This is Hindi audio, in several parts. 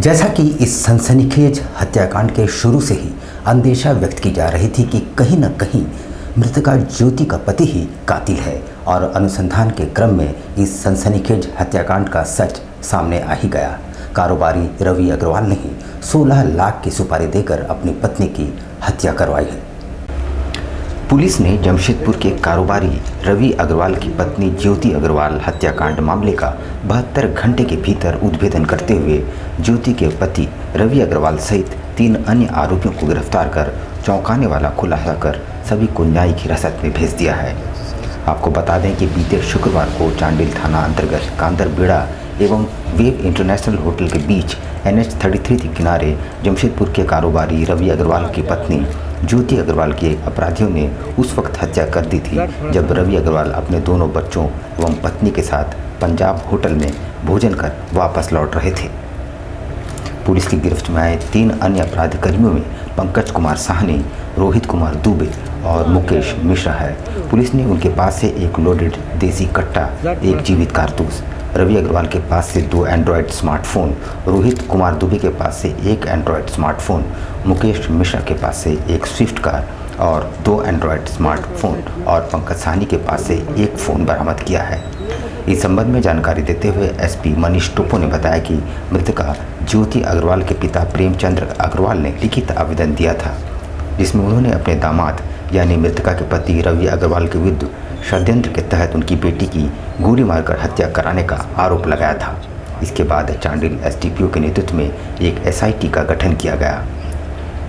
जैसा कि इस सनसनीखेज हत्याकांड के शुरू से ही अंदेशा व्यक्त की जा रही थी कि कहीं न कहीं मृतका ज्योति का पति ही कातिल है और अनुसंधान के क्रम में इस सनसनीखेज हत्याकांड का सच सामने आ ही गया। कारोबारी रवि अग्रवाल ने ही 16 लाख की सुपारी देकर अपनी पत्नी की हत्या करवाई है। पुलिस ने जमशेदपुर के कारोबारी रवि अग्रवाल की पत्नी ज्योति अग्रवाल हत्याकांड मामले का 72 घंटे के भीतर उद्भेदन करते हुए ज्योति के पति रवि अग्रवाल सहित 3 अन्य आरोपियों को गिरफ्तार कर चौंकाने वाला खुलासा कर सभी को न्यायिक हिरासत में भेज दिया है। आपको बता दें कि बीते शुक्रवार को चांडिल थाना अंतर्गत कांदरबेड़ा एवं वेव इंटरनेशनल होटल के बीच NH-33 के किनारे जमशेदपुर के कारोबारी रवि अग्रवाल की पत्नी ज्योति अग्रवाल के अपराधियों ने उस वक्त हत्या कर दी थी जब रवि अग्रवाल अपने दोनों बच्चों एवं पत्नी के साथ पंजाब होटल में भोजन कर वापस लौट रहे थे। पुलिस की गिरफ्त में आए 3 अन्य अपराधी कर्मियों में पंकज कुमार साहनी, रोहित कुमार दुबे और मुकेश मिश्रा है। पुलिस ने उनके पास से एक लोडेड देसी कट्टा, एक जीवित कारतूस, रवि अग्रवाल के पास से 2 एंड्रॉयड स्मार्टफोन, रोहित कुमार दुबे के पास से 1 एंड्रॉयड स्मार्टफोन, मुकेश मिश्रा के पास से एक स्विफ्ट कार और 2 एंड्रॉयड स्मार्टफोन और पंकज साहनी के पास से 1 फ़ोन बरामद किया है। इस संबंध में जानकारी देते हुए SP मनीष टोपो ने बताया कि मृतका ज्योति अग्रवाल के पिता प्रेमचंद्र अग्रवाल ने लिखित आवेदन दिया था जिसमें उन्होंने अपने दामाद यानी मृतका के पति रवि अग्रवाल के विरुद्ध षड्यंत्र के तहत उनकी बेटी की गोली मारकर हत्या कराने का आरोप लगाया था। इसके बाद चांडिल SDPO के नेतृत्व में एक SIT का गठन किया गया।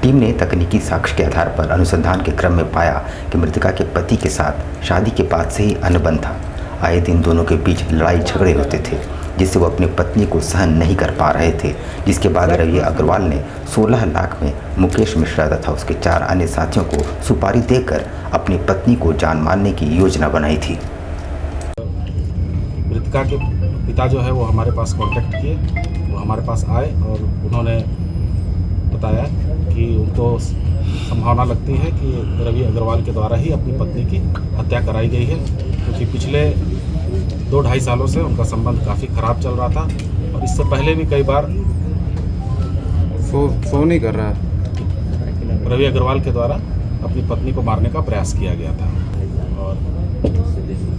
टीम ने तकनीकी साक्ष्य के आधार पर अनुसंधान के क्रम में पाया कि मृतका के पति के साथ शादी के बाद से ही अनुबंध था। आए दिन दोनों के बीच लड़ाई झगड़े होते थे जिससे वो अपनी पत्नी को सहन नहीं कर पा रहे थे, जिसके बाद रवि अग्रवाल ने 16 लाख में मुकेश मिश्रा तथा उसके 4 अन्य साथियों को सुपारी देकर अपनी पत्नी को जान मारने की योजना बनाई थी। मृतका के पिता जो है वो हमारे पास कांटेक्ट किए, वो हमारे पास आए और उन्होंने बताया कि उनको संभावना लगती है कि रवि अग्रवाल के द्वारा ही अपनी पत्नी की हत्या कराई गई है, क्योंकि पिछले 2-2.5 सालों से उनका संबंध काफ़ी ख़राब चल रहा था और इससे पहले भी कई बार फोन ही कर रहा रवि अग्रवाल के द्वारा अपनी पत्नी को मारने का प्रयास किया गया था। और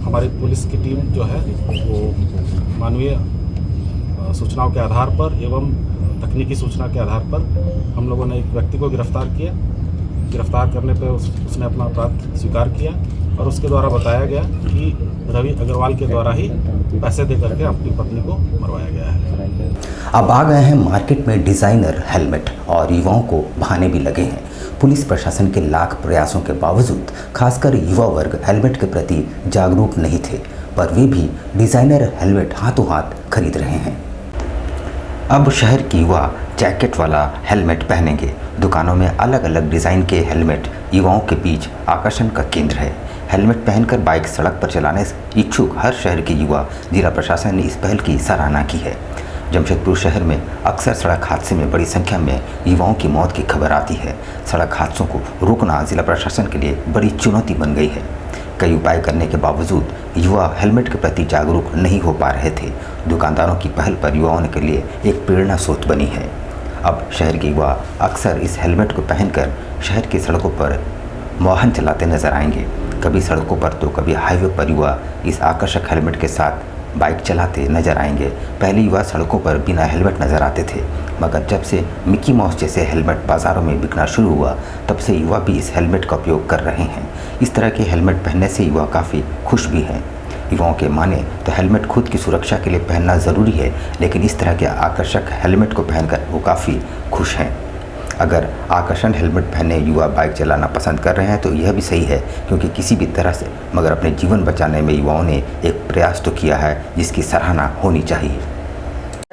हमारी पुलिस की टीम जो है वो मानवीय सूचनाओं के आधार पर एवं तकनीकी सूचना के आधार पर हम लोगों ने एक व्यक्ति को गिरफ्तार किया। गिरफ्तार करने पर उसने अपना अपराध स्वीकार किया और उसके द्वारा बताया गया कि रवि अग्रवाल के द्वारा ही पैसे दे करके अपनी पत्नी को मरवाया गया है। अब आ गए हैं मार्केट में डिज़ाइनर हेलमेट और युवाओं को भाने भी लगे हैं। पुलिस प्रशासन के लाख प्रयासों के बावजूद खासकर युवा वर्ग हेलमेट के प्रति जागरूक नहीं थे, पर वे भी डिज़ाइनर हेलमेट हाथों हाथ खरीद रहे हैं। अब शहर की युवा जैकेट वाला हेलमेट पहनेंगे। दुकानों में अलग अलग डिज़ाइन के हेलमेट युवाओं के बीच आकर्षण का केंद्र है। हेलमेट पहनकर बाइक सड़क पर चलाने से इच्छुक हर शहर के युवा जिला प्रशासन ने इस पहल की सराहना की है। जमशेदपुर शहर में अक्सर सड़क हादसे में बड़ी संख्या में युवाओं की मौत की खबर आती है। सड़क हादसों को रोकना जिला प्रशासन के लिए बड़ी चुनौती बन गई है। कई उपाय करने के बावजूद युवा हेलमेट के प्रति जागरूक नहीं हो पा रहे थे। दुकानदारों की पहल पर युवाओं के लिए एक प्रेरणा स्रोत बनी है। अब शहर के युवा अक्सर इस हेलमेट को पहनकर शहर की सड़कों पर वाहन चलाते नजर आएंगे। कभी सड़कों पर तो कभी हाईवे पर युवा इस आकर्षक हेलमेट के साथ बाइक चलाते नजर आएंगे। पहले युवा सड़कों पर बिना हेलमेट नजर आते थे, मगर जब से मिकी माउस जैसे हेलमेट बाज़ारों में बिकना शुरू हुआ तब से युवा भी इस हेलमेट का उपयोग कर रहे हैं। इस तरह के हेलमेट पहनने से युवा काफ़ी खुश भी हैं। युवाओं के माने तो हेलमेट खुद की सुरक्षा के लिए पहनना ज़रूरी है, लेकिन इस तरह के आकर्षक हेलमेट को पहनकर वो काफ़ी खुश हैं। अगर आकर्षण हेलमेट पहने युवा बाइक चलाना पसंद कर रहे हैं तो यह भी सही है, क्योंकि किसी भी तरह से मगर अपने जीवन बचाने में युवाओं ने एक प्रयास तो किया है जिसकी सराहना होनी चाहिए।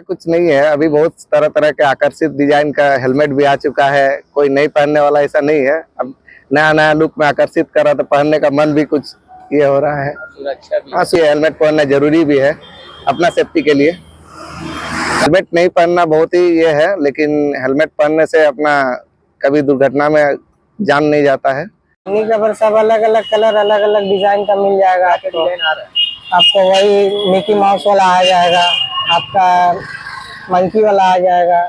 कुछ नहीं है, अभी बहुत तरह तरह के आकर्षित डिजाइन का हेलमेट भी आ चुका है। कोई नहीं पहनने वाला ऐसा नहीं है। अब नया नया लुक में आकर्षित कर रहा तो पहनने का मन भी कुछ ये हो रहा है। हाँ, हेलमेट पहनना जरूरी भी है अपना सेफ्टी के लिए। हेलमेट नहीं पहनना बहुत ही ये है, लेकिन हेलमेट पहनने से अपना कभी दुर्घटना में जान नहीं जाता है। सब अलग अलग कलर अलग अलग डिजाइन का मिल जाएगा आपको। वही मिकी माउस वाला आ जाएगा, आपका मंकी वाला आ जाएगा,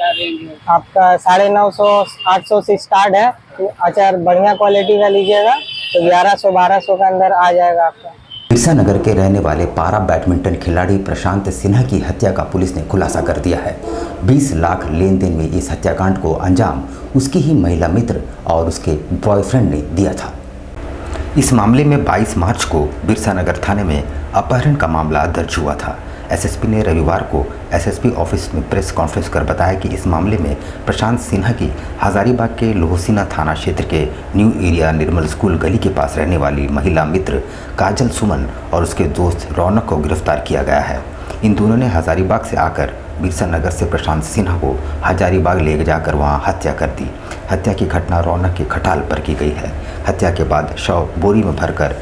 आपका 950 800 से स्टार्ट है। तो अचार बढ़िया क्वालिटी का लीजिएगा तो 1100 1200 के अंदर आ जाएगा आपका। बिरसा नगर के रहने वाले पारा बैडमिंटन खिलाड़ी प्रशांत सिन्हा की हत्या का पुलिस ने खुलासा कर दिया है। 20 लाख लेन देन में इस हत्याकांड को अंजाम उसकी ही महिला मित्र और उसके बॉयफ्रेंड ने दिया था। इस मामले में 22 मार्च को बिरसा नगर थाने में अपहरण का मामला दर्ज हुआ था। एसएसपी ने रविवार को एसएसपी ऑफिस में प्रेस कॉन्फ्रेंस कर बताया कि इस मामले में प्रशांत सिन्हा की हजारीबाग के लोहसीना थाना क्षेत्र के न्यू एरिया निर्मल स्कूल गली के पास रहने वाली महिला मित्र काजल सुमन और उसके दोस्त रौनक को गिरफ्तार किया गया है। इन दोनों ने हजारीबाग से आकर बिरसा नगर से प्रशांत सिन्हा को हजारीबाग ले जाकर वहां हत्या कर दी। हत्या की घटना रौनक के खटाल पर की गई है। हत्या के बाद शव बोरी में भरकर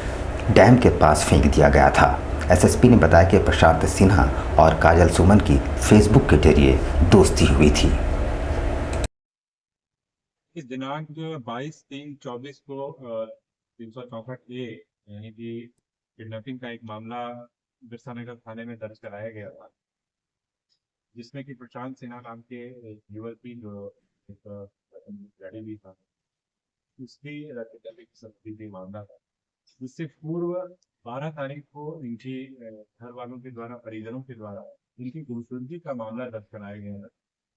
डैम के पास फेंक दिया गया था। एसएसपी ने बताया कि प्रशांत सिन्हा और काजल सुमन की फेसबुक के जरिए दोस्ती हुई थी। इस दिनांक 22/3/24 को 364 ए यानी कि किडनैपिंग का एक मामला बिरसा नगर थाने में दर्ज कराया गया था, जिसमें कि प्रशांत सिन्हा नाम के एक युवक की जो एक गाड़ी भी था उसकी किडनैपिंग मामला था। इससे पूर्व 12 तारीख को इनकी घर वालों के द्वारा परिजनों के द्वारा इनकी गुमशुदगी का मामला दर्ज कराया गया है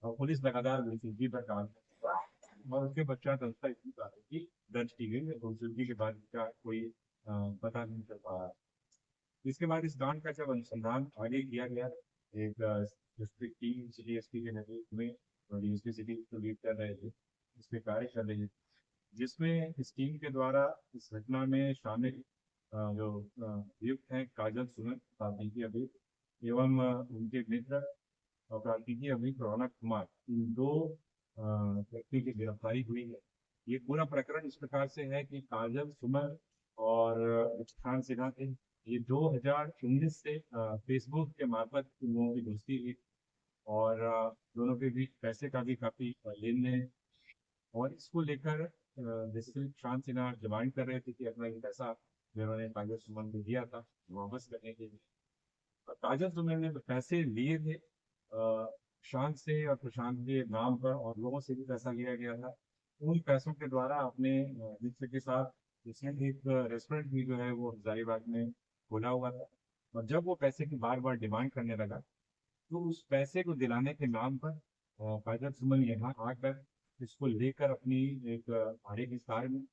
और पुलिस लगातार गुमशुदगी पर काम कर रही है और उसके पश्चात संस्था इतनी प्राथमिकी दर्ज की गई है। गुमशुदगी के बाद इसका कोई पता नहीं चल पा रहा। इसके बाद इस कांड का जब अनुसंधान आगे किया गया, एक डिस्ट्रिक्ट टीम सिटी एसपी के नेतृत्व में डीएसपी सिटी को लीड कर रहे थे, इस पे कार्य कर रहे थे, जिसमें इस टीम के द्वारा इस घटना में शामिल जो अभियुक्त हैं काजल सुमन प्राथमिकी अभियुक्त एवं उनके मित्र और प्राथमिकी अभियुक्त रौनक कुमार, इन 2 व्यक्तियों की गिरफ्तारी हुई है। ये पूरा प्रकरण इस प्रकार से है कि काजल सुमन और प्रशांत सिन्हा थे, ये 2019 से फेसबुक के मार्फत इन लोगों की दोस्ती हुई और दोनों के बीच पैसे का भी काफ़ी लेन देन और इसको लेकर जैसे प्रशांत सिन्हा डिमांड कर रहे थे कि अपना ये पैसा जिन्होंने काजल सुमन को दिया था वापस करने के लिए। काजल सुमन ने पैसे लिए थे प्रशांत से और प्रशांत के नाम पर और लोगों से भी पैसा लिया गया था। उन पैसों के द्वारा अपने मित्र के साथ जिसने एक रेस्टोरेंट भी जो है वो हजारीबाग में खोला हुआ था और जब वो पैसे की बार बार डिमांड करने लगा तो उस पैसे को दिलाने के नाम पर काजल सुमन यहाँ आकर इसको लेकर अपनी एक भाड़े की कार में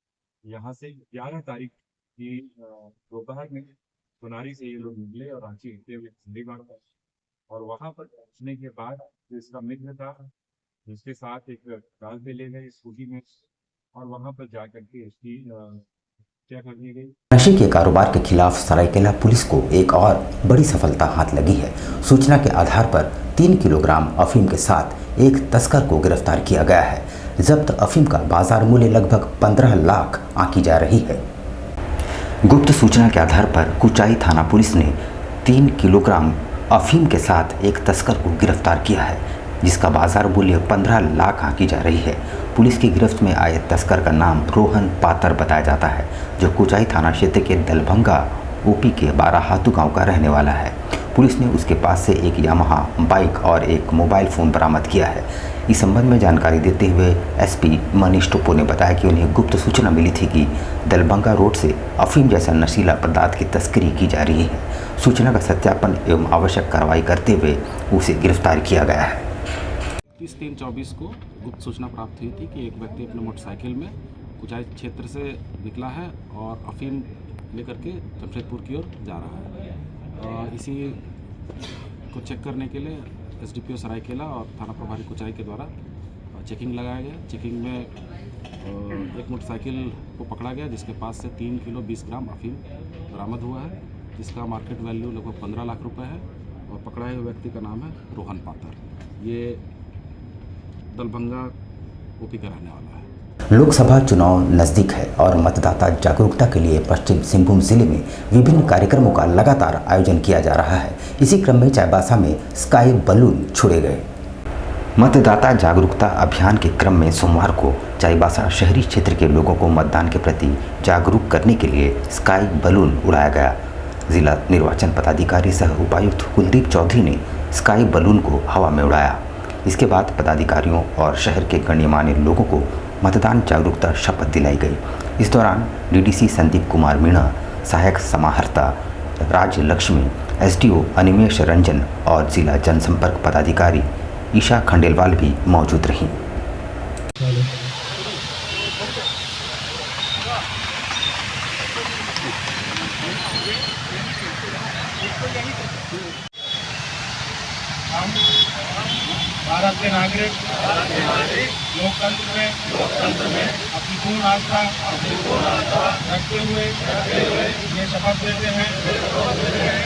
यहाँ से 11 तारीख की दोपहर में सोनारी से ये लोग निकले और रांची होते हुए हजारीबाग पर और वहाँ पर पहुँचने के बाद जो इसका मित्र था जिसके साथ एक कार पे ले गए स्कूटी में और वहाँ पर जाकर के इसकी हत्या कर दी गई। नशे के कारोबार के खिलाफ सरायकेला पुलिस को एक और बड़ी सफलता हाथ लगी है। सूचना के आधार पर 3 किलोग्राम अफीम के साथ एक तस्कर को गिरफ्तार किया गया है। जब्त अफीम का बाजार मूल्य लगभग 15 लाख आंकी जा रही है। गुप्त सूचना के आधार पर कुचाई थाना पुलिस ने 3 किलोग्राम अफीम के साथ एक तस्कर को गिरफ्तार किया है, जिसका बाजार मूल्य 15 लाख आंकी जा रही है। पुलिस की गिरफ्त में आए तस्कर का नाम रोहन पातर बताया जाता है, जो कुचाई थाना क्षेत्र के दलभंगा ओपी के 12 हाथू गांव का रहने वाला है। पुलिस ने उसके पास से एक यामाहा बाइक और एक मोबाइल फ़ोन बरामद किया है। इस संबंध में जानकारी देते हुए एसपी मनीष टोपो ने बताया कि उन्हें गुप्त सूचना मिली थी कि दलभंगा रोड से अफीम जैसा नशीला पदार्थ की तस्करी की जा रही है। सूचना का सत्यापन एवं आवश्यक कार्रवाई करते हुए उसे गिरफ्तार किया गया है। 30/3/24 को गुप्त सूचना प्राप्त हुई थी कि एक व्यक्ति अपने मोटरसाइकिल में कुचाई क्षेत्र से निकला है और अफीम लेकर के जमशेदपुर की ओर जा रहा है। इसी को चेक करने के लिए एसडीपीओ सरायकेला और थाना प्रभारी कुचाई के द्वारा चेकिंग लगाया गया। चेकिंग में एक मोटरसाइकिल को पकड़ा गया जिसके पास से 3 किलो 20 ग्राम अफीम बरामद हुआ है, जिसका मार्केट वैल्यू लगभग 15 लाख रुपए है और पकड़ाए हुए व्यक्ति का नाम है रोहन पातर। ये दलभंगा ओपी का रहने वाला है। लोकसभा चुनाव नज़दीक है और मतदाता जागरूकता के लिए पश्चिम सिंहभूम जिले में विभिन्न कार्यक्रमों का लगातार आयोजन किया जा रहा है। इसी क्रम में चाईबासा में स्काई बलून छोड़े गए। मतदाता जागरूकता अभियान के क्रम में सोमवार को चाईबासा शहरी क्षेत्र के लोगों को मतदान के प्रति जागरूक करने के लिए स्काई बलून उड़ाया गया। जिला निर्वाचन पदाधिकारी सह उपायुक्त कुलदीप चौधरी ने स्काई बलून को हवा में उड़ाया। इसके बाद पदाधिकारियों और शहर के गण्यमान्य लोगों को मतदान जागरूकता शपथ दिलाई गई। इस दौरान डीडीसी संदीप कुमार मीणा, सहायक समाहर्ता राज लक्ष्मी, एसडीओ अनिमेश रंजन और जिला जनसंपर्क पदाधिकारी ईशा खंडेलवाल भी मौजूद रहीं। भारत के नागरिक लोकतंत्र में अपनी पूर्ण आस्था रखते हुए ये शपथ लेते हैं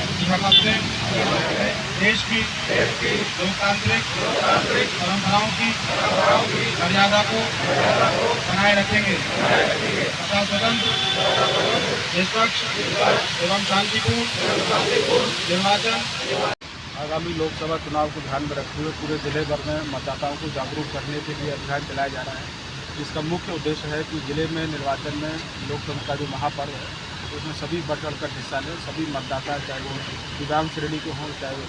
कि हम अपने देश की लोकतांत्रिक परंपराओं की मर्यादा को बनाए रखेंगे तथा स्वतंत्र, निष्पक्ष एवं शांतिपूर्ण निर्वाचन। आगामी लोकसभा चुनाव को ध्यान में रखते हुए पूरे जिले भर में मतदाताओं को जागरूक करने के लिए अभियान चलाया जा रहा है। जिसका मुख्य उद्देश्य है कि जिले में निर्वाचन में लोकतंत्र का जो महापर्व है उसमें सभी बढ़ चढ़ कर हिस्सा लें। सभी मतदाता, चाहे वो दिव्यांग श्रेणी के हों, चाहे वो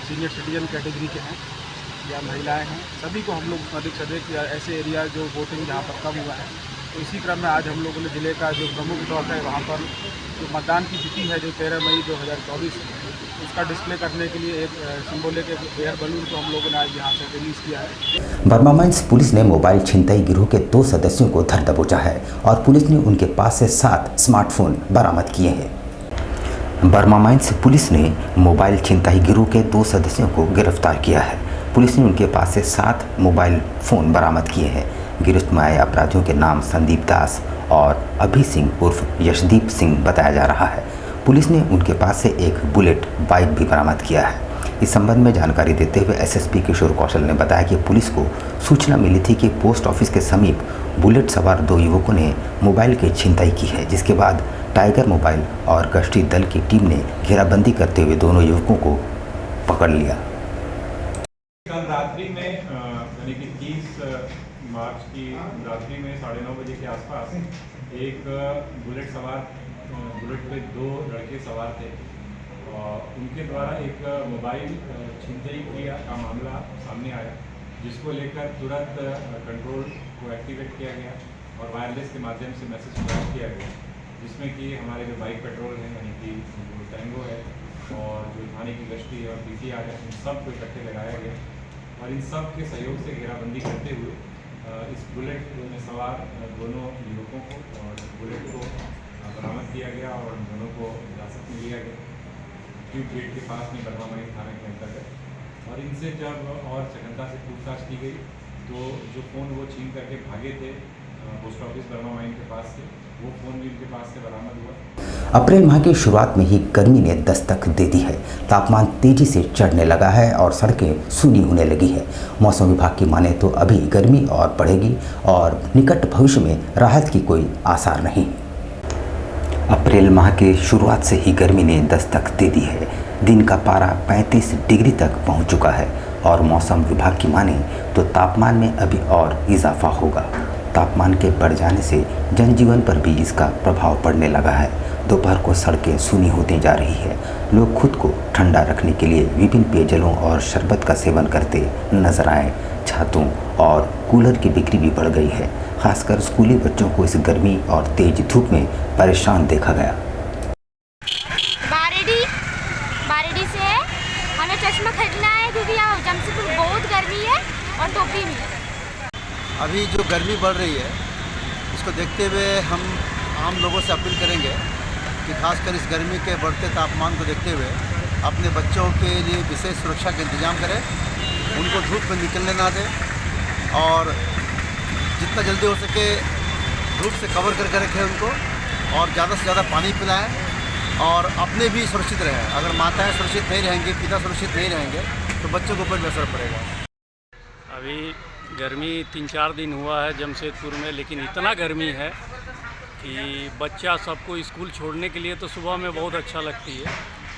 सीनियर सिटीजन कैटेगरी के हैं या महिलाएं हैं, सभी को हम लोग अधिक से अधिक ऐसे एरिया जो वोटिंग जहाँ पर कम हुआ है, तो इसी क्रम में आज हम लोगों ने जिले का जो प्रमुख चौक है वहाँ पर जो मतदान की तिथि है जो 13 मई 2024 उसका डिस्प्ले करने के लिए एक सिंबॉलिक एयर बलून को हम लोगों ने आज यहाँ से रिलीज़ किया है। बर्मा माइंस पुलिस ने मोबाइल छिनतई गिरोह के 2 सदस्यों को धर दबोचा है और पुलिस ने उनके पास से 7 स्मार्टफोन बरामद किए हैं। बर्मा माइंस पुलिस ने मोबाइल छिनतई गिरोह के 2 सदस्यों को गिरफ्तार किया है। पुलिस ने उनके पास से 7 मोबाइल फ़ोन बरामद किए हैं। गिरफ्त में आए अपराधियों के नाम संदीप दास और अभी सिंह उर्फ यशदीप सिंह बताया जा रहा है। पुलिस ने उनके पास से एक बुलेट बाइक भी बरामद किया है। इस संबंध में जानकारी देते हुए एसएसपी किशोर कौशल ने बताया कि पुलिस को सूचना मिली थी कि पोस्ट ऑफिस के समीप बुलेट सवार 2 युवकों ने मोबाइल की छिनताई की है, जिसके बाद टाइगर मोबाइल और गश्ती दल की टीम ने घेराबंदी करते हुए दोनों युवकों को पकड़ लिया। कल रात्रि में यानी कि 30 मार्च की रात्रि में 9:30 बजे के आसपास एक बुलेट पे 2 लड़के सवार थे और उनके द्वारा एक मोबाइल छिनतई क्रिया का मामला सामने आया, जिसको लेकर तुरंत कंट्रोल को एक्टिवेट किया गया और वायरलेस के माध्यम से मैसेज प्रदान किया गया, जिसमें कि हमारे जो बाइक पेट्रोल हैं यानी कि जो टैंगो है और जो थाने की गश्ती है और पीसीआर है, इन सब को इकट्ठे लगाया गया और इन सब के सहयोग से घेराबंदी करते हुए इस बुलेट में सवार दोनों युवकों को और बुलेट को बरामद किया गया और उन दोनों को हिरासत में लिया गया ट्यूब गेट के पास में बर्मा माइंस थाने के अंतर्गत। और इनसे जब और सघनता से पूछताछ की गई तो जो फ़ोन वो छीन करके भागे थे पोस्ट ऑफिस बर्मा माइंस के पास से, वो फ़ोन भी उनके पास से बरामद हुआ। अप्रैल माह की शुरुआत में ही गर्मी ने दस्तक दे दी है। तापमान तेजी से चढ़ने लगा है और सड़कें सूनी होने लगी है। मौसम विभाग की माने तो अभी गर्मी और बढ़ेगी और निकट भविष्य में राहत की कोई आसार नहीं। अप्रैल माह के शुरुआत से ही गर्मी ने दस्तक दे दी है। दिन का पारा 35 डिग्री तक पहुंच चुका है और मौसम विभाग की माने तो तापमान में अभी और इजाफा होगा। तापमान के बढ़ जाने से जनजीवन पर भी इसका प्रभाव पड़ने लगा है। दोपहर को सड़कें सूनी होती जा रही है। लोग खुद को ठंडा रखने के लिए विभिन्न पेयजलों और शरबत का सेवन करते नजर आए। छातों और कूलर की बिक्री भी बढ़ गई है। खासकर स्कूली बच्चों को इस गर्मी और तेज धूप में परेशान देखा गया। बारेडी से है, हमें चश्मा खरीदना है क्योंकि यहाँ जमशेदपुर बहुत गर्मी है और टोपी भी। अभी जो गर्मी बढ़ रही है इसको देखते हुए हम आम लोगों से अपील करेंगे कि खासकर इस गर्मी के बढ़ते तापमान को देखते हुए अपने बच्चों के लिए विशेष सुरक्षा का इंतजाम करें, उनको धूप में निकलने ना दें और जितना जल्दी हो सके धूप से कवर करके रखें उनको और ज़्यादा से ज़्यादा पानी पिलाएं और अपने भी सुरक्षित रहें। अगर माताएं सुरक्षित नहीं रहेंगी, पिता सुरक्षित नहीं रहेंगे तो बच्चों के ऊपर भी असर पड़ेगा। अभी गर्मी 3-4 दिन हुआ है जमशेदपुर में, लेकिन इतना गर्मी है कि बच्चा सबको स्कूल छोड़ने के लिए तो सुबह में बहुत अच्छा लगती है,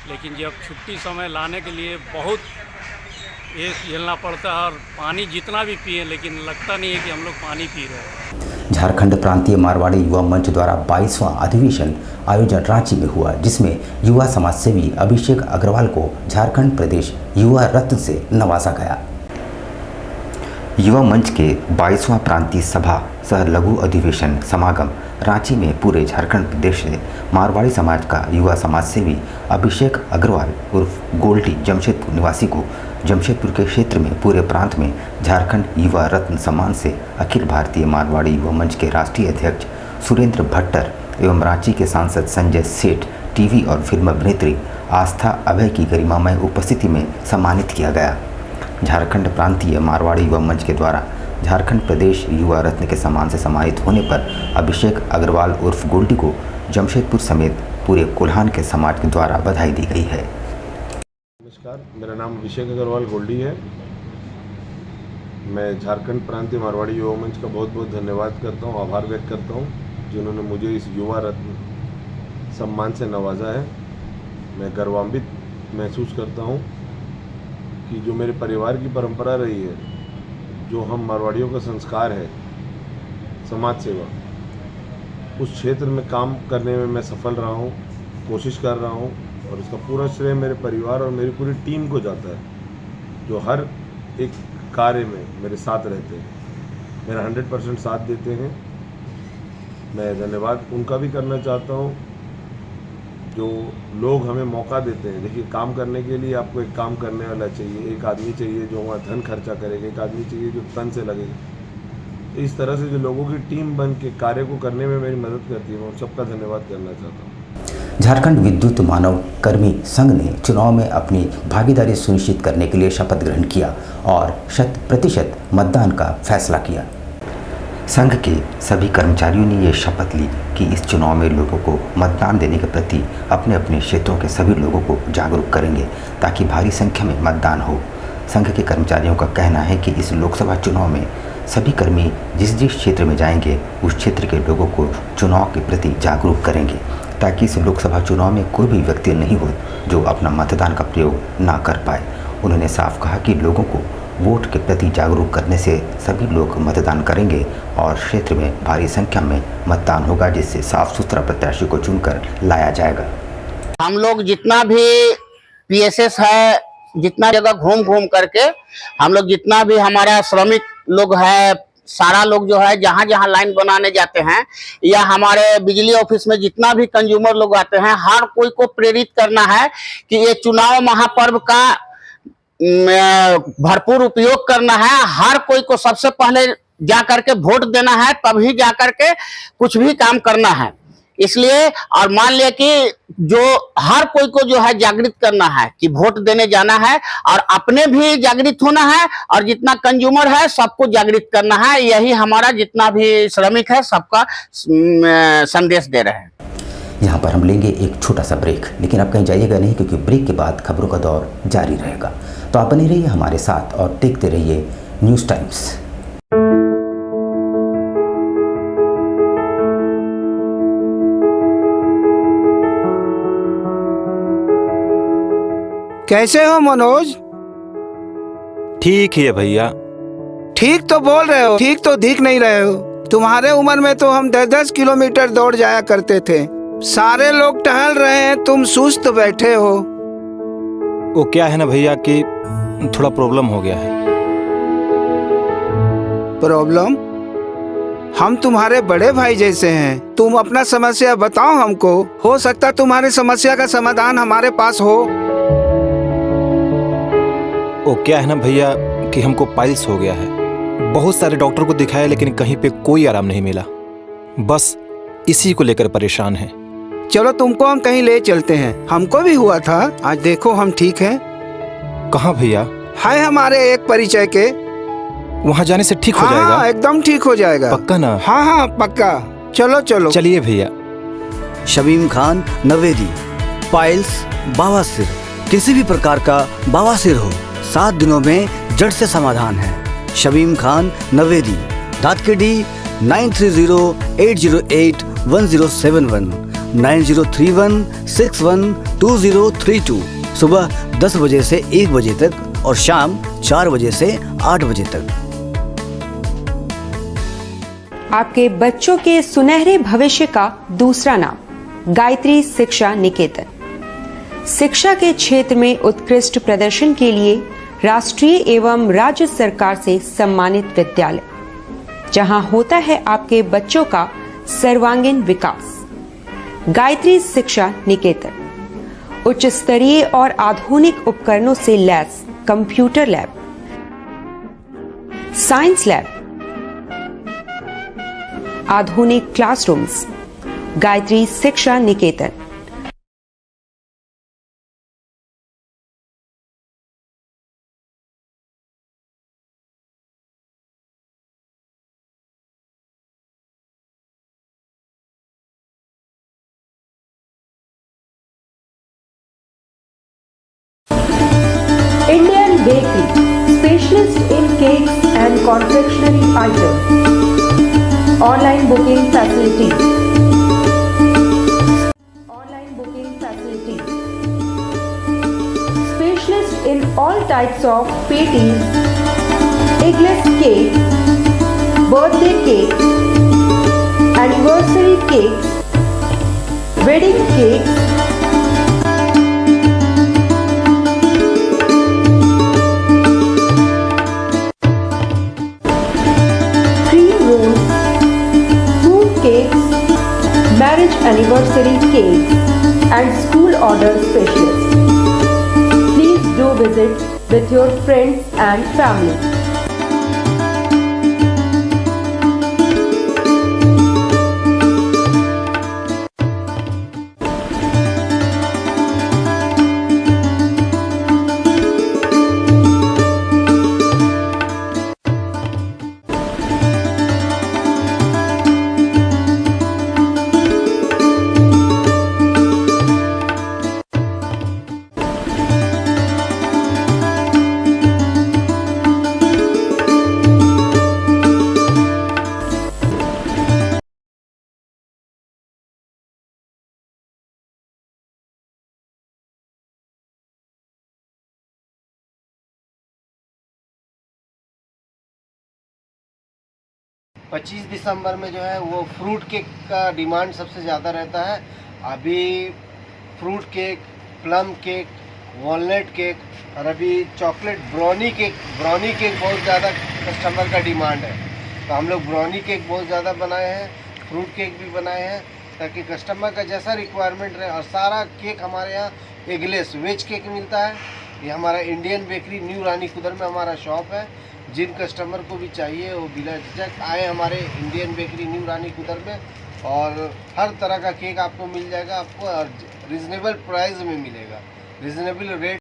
लेकिन जब छुट्टी समय लाने के लिए बहुत ये झेलना पड़ता है और पानी जितना भी पिए लेकिन लगता नहीं है कि हम लोग पानी पी रहे हैं। झारखंड प्रांतीय मारवाड़ी युवा मंच द्वारा 22वां अधिवेशन आयोजन रांची में हुआ, जिसमें युवा समाजसेवी अभिषेक अग्रवाल को झारखंड प्रदेश युवा रत्न से नवाजा गया। युवा मंच के 22वां प्रांतीय सभा सह लघु अधिवेशन समागम रांची में पूरे झारखंड प्रदेश से मारवाड़ी समाज का युवा समाज सेवी अभिषेक अग्रवाल उर्फ गोल्डी जमशेदपुर निवासी को जमशेदपुर के क्षेत्र में पूरे प्रांत में झारखंड युवा रत्न सम्मान से अखिल भारतीय मारवाड़ी युवा मंच के राष्ट्रीय अध्यक्ष सुरेंद्र भट्टर एवं रांची के सांसद संजय सेठ, टीवी और फिल्म अभिनेत्री आस्था अभय की गरिमामय उपस्थिति में सम्मानित किया गया। झारखंड प्रांतीय मारवाड़ी युवा मंच के द्वारा झारखंड प्रदेश युवा रत्न के सम्मान से सम्मानित होने पर अभिषेक अग्रवाल उर्फ गोल्डी को जमशेदपुर समेत पूरे कोल्हान के समाज के द्वारा बधाई दी गई है। नमस्कार, मेरा नाम अभिषेक अग्रवाल गोल्डी है। मैं झारखंड प्रांतीय मारवाड़ी युवा मंच का बहुत बहुत धन्यवाद करता हूँ, आभार व्यक्त करता हूँ जिन्होंने मुझे इस युवा रत्न सम्मान से नवाजा है। मैं गर्वान्वित महसूस करता हूँ कि जो मेरे परिवार की परंपरा रही है, जो हम मारवाड़ियों का संस्कार है समाज सेवा, उस क्षेत्र में काम करने में मैं सफल रहा हूँ, कोशिश कर रहा हूँ और इसका पूरा श्रेय मेरे परिवार और मेरी पूरी टीम को जाता है, जो हर एक कार्य में मेरे साथ रहते हैं, मेरा 100% साथ देते हैं। मैं धन्यवाद उनका भी करना चाहता हूँ जो लोग हमें मौका देते हैं। देखिए, काम करने के लिए आपको एक काम करने वाला चाहिए, एक आदमी चाहिए जो वहाँ धन खर्चा करेगा, एक आदमी चाहिए जो तन से लगेगा। इस तरह से जो लोगों की टीम बन के कार्य को करने में मेरी मदद करती है, मैं उन सबका धन्यवाद करना चाहता हूँ। झारखंड विद्युत मानव कर्मी संघ ने चुनाव में अपनी भागीदारी सुनिश्चित करने के लिए शपथ ग्रहण किया और 100% मतदान का फैसला किया। संघ के सभी कर्मचारियों ने ये शपथ ली कि इस चुनाव में लोगों को मतदान देने के प्रति अपने अपने क्षेत्रों के सभी लोगों को जागरूक करेंगे ताकि भारी संख्या में मतदान हो। संघ के कर्मचारियों का कहना है कि इस लोकसभा चुनाव में सभी कर्मी जिस जिस क्षेत्र में जाएंगे उस क्षेत्र के लोगों को चुनाव के प्रति जागरूक करेंगे ताकि इस लोकसभा चुनाव में कोई भी व्यक्ति नहीं हो जो अपना मतदान का प्रयोग ना कर पाए। उन्होंने साफ कहा कि लोगों को वोट के प्रति जागरूक करने से सभी लोग मतदान करेंगे और क्षेत्र में भारी संख्या में मतदान होगा, जिससे साफ सुथरा प्रत्याशी को चुनकर लाया जाएगा। हम लोग जितना भी पीएसएस है, जितना जगह घूम घूम करके हम लोग जितना भी हमारा श्रमिक लोग है, सारा लोग जो है जहाँ जहाँ लाइन बनाने जाते हैं या हमारे बिजली ऑफिस में जितना भी कंज्यूमर लोग आते हैं, हर कोई को प्रेरित करना है कि ये चुनाव महापर्व का भरपूर उपयोग करना है। हर कोई को सबसे पहले जा करके वोट देना है, तभी जा करके कुछ भी काम करना है। इसलिए और मान लिया कि जो हर कोई को जो है जागृत करना है कि वोट देने जाना है और अपने भी जागृत होना है और जितना कंज्यूमर है सबको जागृत करना है। यही हमारा जितना भी श्रमिक है सबका संदेश दे रहे हैं। यहाँ पर हम लेंगे एक छोटा सा ब्रेक, लेकिन आप कहीं जाइएगा नहीं क्योंकि ब्रेक के बाद खबरों का दौर जारी रहेगा। तो आप बने रहिए हमारे साथ और देखते रहिए न्यूज़ टाइम्स। कैसे हो मनोज? ठीक ही है भैया। ठीक तो बोल रहे हो, ठीक तो दिख नहीं रहे हो। तुम्हारे उम्र में तो हम 10-10 किलोमीटर दौड़ जाया करते थे। सारे लोग टहल रहे हैं, तुम सुस्त बैठे हो। वो क्या है ना भैया कि थोड़ा प्रॉब्लम हो गया है। प्रॉब्लम? हम तुम्हारे बड़े भाई जैसे हैं, तुम अपना समस्या बताओ हमको। हो सकता तुम्हारी समस्या का समाधान हमारे पास हो। वो क्या है ना भैया कि हमको पाइल्स हो गया है। बहुत सारे डॉक्टर को दिखाया लेकिन कहीं पे कोई आराम नहीं मिला। बस इसी को लेकर परेशान है। चलो तुमको हम कहीं ले चलते हैं, हमको भी हुआ था। आज देखो हम ठीक हैं। कहाँ भैया? है हमारे एक परिचय के। वहाँ जाने से ठीक हो जाएगा? हाँ, एकदम ठीक हो जाएगा। पक्का ना? हाँ हाँ पक्का। चलो चलो चलिए भैया। शमीम खान नवेदी, पाइल्स, बवासीर, किसी भी प्रकार का बवासीर हो 7 दिनों में जड़ से समाधान है। शमीम खान नवेदी, दादकेडी 9308081071 9031612032। सुबह 10 बजे से 1 बजे तक और शाम 4 बजे से 8 बजे तक। आपके बच्चों के सुनहरे भविष्य का दूसरा नाम गायत्री शिक्षा निकेतन। शिक्षा के क्षेत्र में उत्कृष्ट प्रदर्शन के लिए राष्ट्रीय एवं राज्य सरकार से सम्मानित विद्यालय, जहां होता है आपके बच्चों का सर्वांगीण विकास। गायत्री शिक्षा निकेतन उच्च स्तरीय और आधुनिक उपकरणों से lace computer lab, science lab, आधुनिक क्लासरूम्स। गायत्री शिक्षा निकेतन। Indian Bakery, specialist in cakes and confectionery items. Online booking facility. Online booking facility. Specialist in all types of patties, eggless cake, birthday cake, anniversary cakes, wedding cakes, marriage anniversary cake and school order specialist. Please do visit with your friends and family. पच्चीस दिसंबर में जो है वो फ्रूट केक का डिमांड सबसे ज़्यादा रहता है। अभी fruit cake, plum cake, walnut cake और अभी चॉकलेट ब्राउनी केक बहुत ज़्यादा कस्टमर का डिमांड है। तो हम लोग ब्राउनी केक बहुत ज़्यादा बनाए हैं, फ्रूट केक भी बनाए हैं ताकि कस्टमर का जैसा रिक्वायरमेंट रहे। और सारा केक हमारे यहाँ एगलेस वेज केक मिलता है। ये हमारा इंडियन बेकरी न्यू रानी कुदर में हमारा शॉप है। जिन कस्टमर को भी चाहिए वो बिना झिझक आए हमारे इंडियन बेकरी न्यू रानी कुदर में, और हर तरह का केक आपको मिल जाएगा आपको, और रिजनेबल प्राइस में मिलेगा, रिजनेबल रेट।